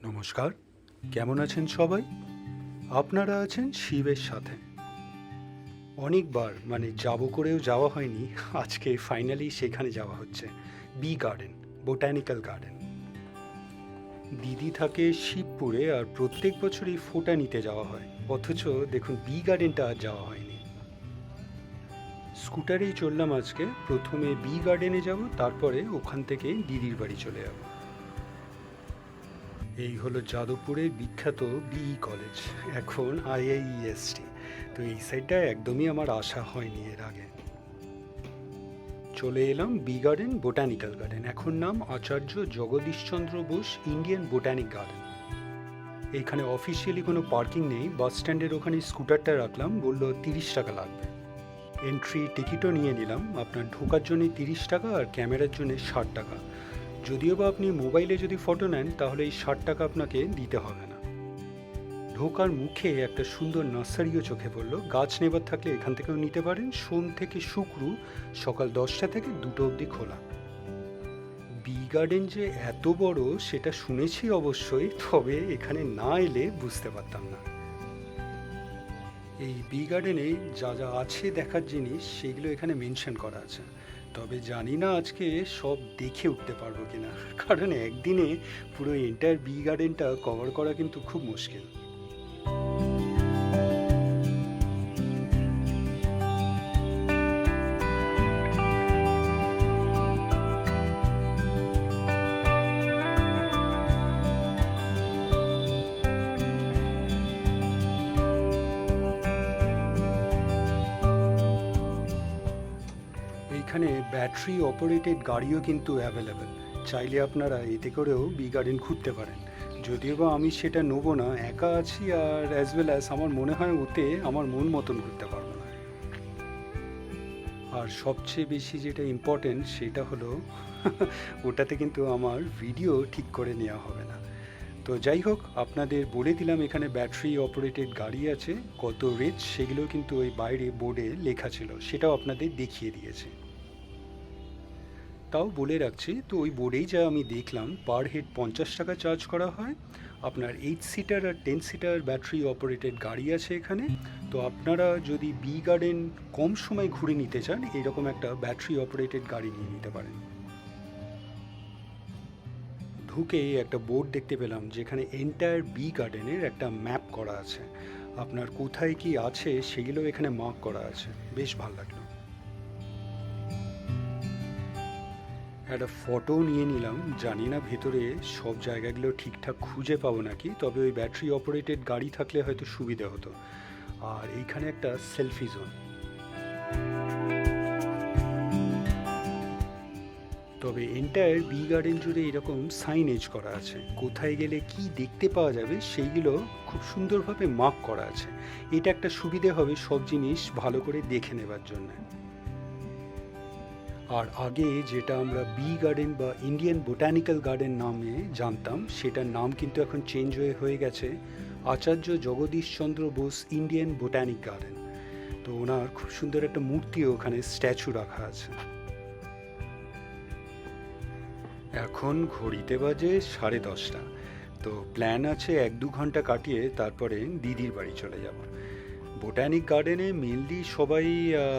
নমস্কার, কেমন আছেন সবাই? আপনারা আছেন শিবের সাথে। অনেকবার যাব করেও যাওয়া হয়নি, আজকে ফাইনালি সেখানে যাওয়া হচ্ছে। B garden, botanical garden. দিদি থাকে শিবপুরে আর প্রত্যেক বছরই ফোঁটা নিতে যাওয়া হয়, অথচ দেখুন বি গার্ডেনটা আর যাওয়া হয়নি। স্কুটারেই চললাম আজকে, প্রথমে বি গার্ডেনে যাব, তারপরে ওখান থেকে দিদির বাড়ি চলে যাব। এই হলো যাদবপুরের বিখ্যাত বিই কলেজ, এখন আইআইইএসটি। তো এই সাইডটা একদমই আমার আসা হয়নি এর আগে। চলে এলাম বি গার্ডেন বোটানিক্যাল গার্ডেন, এখন নাম Acharya Jagadish Chandra Bose Indian botanic garden. এইখানে অফিসিয়ালি কোনো পার্কিং নেই, বাস স্ট্যান্ডের ওখানে স্কুটারটা রাখলাম, বললো 30 টাকা লাগবে। এন্ট্রি টিকিটও নিয়ে নিলাম, আপনার ঢোকার জন্য 30 টাকা আর ক্যামেরার জন্য 60 টাকা। যদিও বা আপনি মোবাইলে যদি ফটো নেন তাহলে এই 60 টাকা আপনাকে দিতে হবে না। ঢোকার মুখে একটা সুন্দর নার্সারিও চোখে পড়লো, গাছ নেবার থাকলে এখান থেকেও নিতে পারেন। সোম থেকে শুক্র সকাল 10টা থেকে 2টো অবধি খোলা। বি গার্ডেন যে এত বড় সেটা শুনেছি অবশ্যই, তবে এখানে না এলে বুঝতে পারতাম না। এই বি গার্ডেনে যা যা আছে দেখার জিনিস সেগুলো এখানে মেনশন করা আছে, তবে জানি না আজকে সব দেখে উঠতে পারবো কিনা, কারণ একদিনে পুরো এন্টায়ার বি গার্ডেনটা কভার করা কিন্তু খুব মুশকিল। এইখানে ব্যাটারি অপারেটেড গাড়িও কিন্তু অ্যাভেলেবেল, চাইলে আপনারা এতে করেও বি গার্ডেন ঘুরতে পারেন। যদিও বা আমি সেটা নেবো না, একা আছি আর অ্যাজ ওয়েল অ্যাজ আমার মনে হয় ওতে আমার মন মতন ঘুরতে পারবো না। আর সবচেয়ে বেশি যেটা ইম্পর্টেন্ট সেটা হলো ওটাতে কিন্তু আমার ভিডিও ঠিক করে নেওয়া হবে না। তো যাই হোক, আপনাদের বলে দিলাম এখানে ব্যাটারি অপারেটেড গাড়ি আছে, কত রেট সেগুলো কিন্তু ওই বাইরে বোর্ডে লেখা ছিল, সেটাও আপনাদের দেখিয়ে দিয়েছে। তাও বলে রাখছি, তো ওই বোর্ডেই যা আমি দেখলাম, পার হেড 50 টাকা চার্জ করা হয়। আপনার 8 সিটার আর 10 সিটার ব্যাটারি অপারেটেড গাড়ি আছে এখানে। তো আপনারা যদি বি গার্ডেন কম সময় ঘুরে নিতে চান, এরকম একটা ব্যাটারি অপারেটেড গাড়ি নিয়ে নিতে পারেন। ঢুকে একটা বোর্ড দেখতে পেলাম যেখানে এন্টায়ার বি গার্ডেনের একটা ম্যাপ করা আছে, আপনার কোথায় কি আছে সেগুলো এখানে মার্ক করা আছে, বেশ ভালো লাগলো। একটা ফটো নিয়ে নিলাম, জানি না ভেতরে সব জায়গাগুলো ঠিকঠাক খুঁজে পাবো নাকি, তবে ওই ব্যাটারি অপারেটেড গাড়ি থাকলে হয়তো সুবিধা হতো। আর এইখানে একটা সেলফি জোন। তবে এন্টায়ার বি গার্ডেন জুড়ে এরকম সাইনেজ করা আছে, কোথায় গেলে কি দেখতে পাওয়া যাবে সেইগুলো খুব সুন্দরভাবে মার্ক করা আছে। এটা একটা সুবিধে হবে সব জিনিস ভালো করে দেখে নেবার জন্য। আর আগে যেটা আমরা বি গার্ডেন বা ইন্ডিয়ান বোটানিক্যাল গার্ডেন নামে জানতাম, সেটার নাম কিন্তু এখন চেঞ্জ হয়ে গেছে Acharya Jagadish Chandra Bose Indian botanic garden. তো ওনার খুব সুন্দর একটা মূর্তিও ওখানে স্ট্যাচু রাখা আছে। এখন ঘড়িতে বাজে 10:30। তো প্ল্যান আছে 1-2 ঘন্টা কাটিয়ে তারপরে দিদির বাড়ি চলে যাব। বোটানিক গার্ডেনে মেনলি সবাই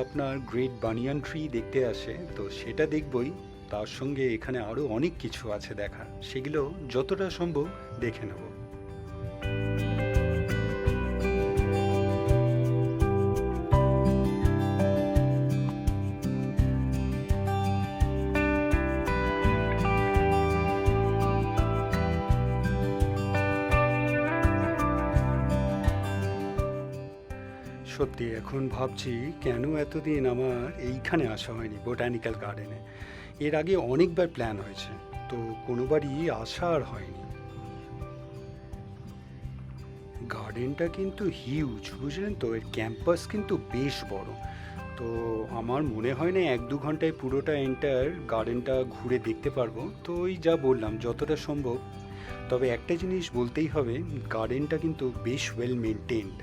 আপনার গ্রেট বানিয়ান ট্রি দেখতে আসে, তো সেটা দেখবই। তার সঙ্গে এখানে আরও অনেক কিছু আছে দেখার, সেগুলো যতটা সম্ভব দেখে নেব। সত্যি এখন ভাবছি কেন এতদিন আমার এইখানে আসা হয়নি বোটানিক্যাল গার্ডেনে। এর আগে অনেকবার প্ল্যান হয়েছে, তো কোনোবারই আসা আর হয়নি। গার্ডেনটা কিন্তু হিউজ, বুঝলেন তো, এর ক্যাম্পাস কিন্তু বেশ বড়। তো আমার মনে হয় না 1-2 ঘন্টায় পুরোটা এন্টার গার্ডেনটা ঘুরে দেখতে পারবো, তো ওই যা বললাম যতটা সম্ভব। তবে একটা জিনিস বলতেই হবে, গার্ডেনটা কিন্তু বেশ ওয়েল মেনটেন্ড।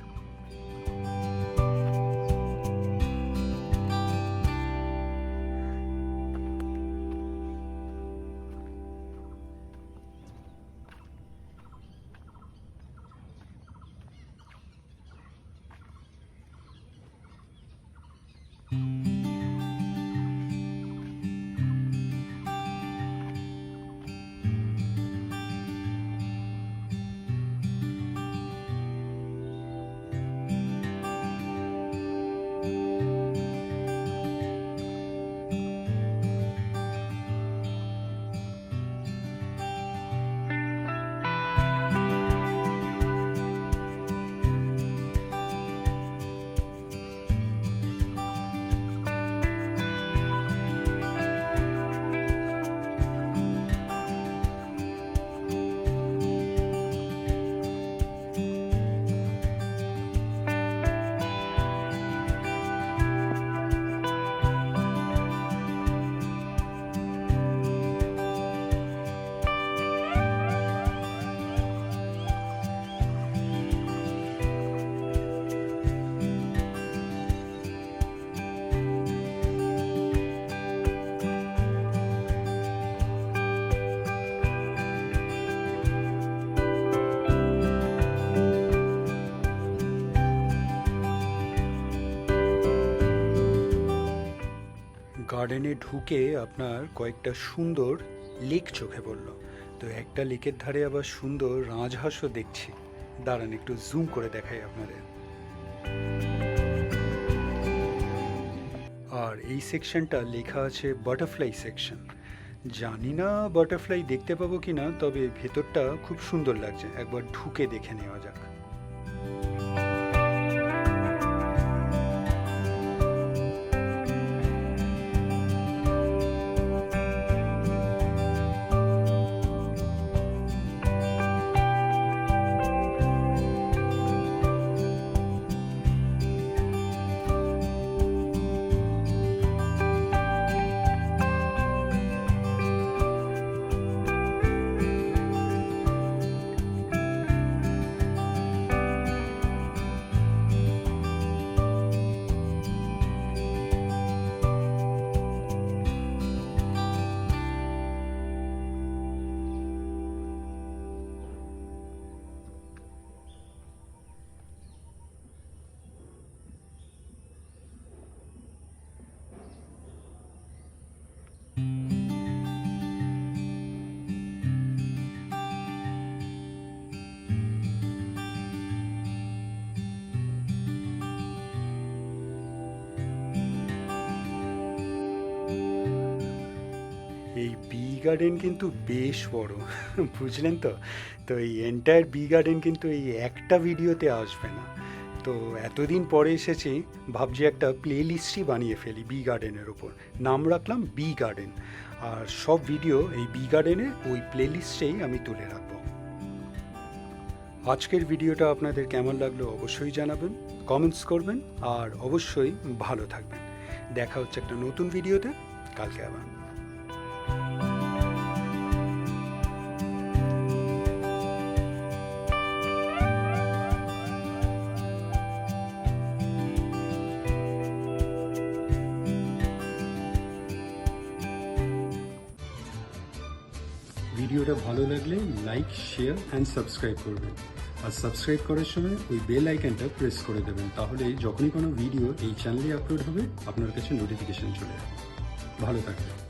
গার্ডেনে ঢুকে আপনার কয়েকটা সুন্দর লেক চোখে পড়লো। তো একটা লেকের ধারে আবার সুন্দর রাজহাঁসও দেখছি। দাঁড়ান একটু জুম করে দেখাই আপনাদের। আর এই সেকশনটা লেখা আছে বাটারফ্লাই সেকশন। জানি না বাটারফ্লাই দেখতে পাবো কিনা, তবে ভেতরটা খুব সুন্দর লাগছে, একবার ঢুকে দেখে নেওয়া যাক। এই বি গার্ডেন কিন্তু বেশ বড়, বুঝলেন তো? তো এই এন্টায়ার বি গার্ডেন কিন্তু এই একটা ভিডিওতে আসবে না। তো এতদিন পরে এসেছি, ভাবছি একটা প্লে লিস্টই বানিয়ে ফেলি বি গার্ডেনের ওপর। নাম রাখলাম বি গার্ডেন, আর সব ভিডিও এই বি গার্ডেনের ওই প্লে লিস্টেই আমি তুলে রাখবো। আজকের ভিডিওটা আপনাদের কেমন লাগলো অবশ্যই জানাবেন, কমেন্টস করবেন, আর অবশ্যই ভালো থাকবেন। দেখা হচ্ছে একটা নতুন ভিডিওতে কালকে আবার। ভিডিওটা ভালো লাগলে লাইক, শেয়ার অ্যান্ড সাবস্ক্রাইব করবেন। আর সাবস্ক্রাইব করার সময় ওই বেল আইকনটা প্রেস করে দেবেন, তাহলে যখনই কোনো ভিডিও এই চ্যানেলে আপলোড হবে আপনার কাছে নোটিফিকেশন চলে যাবে। ভালো থাকবেন।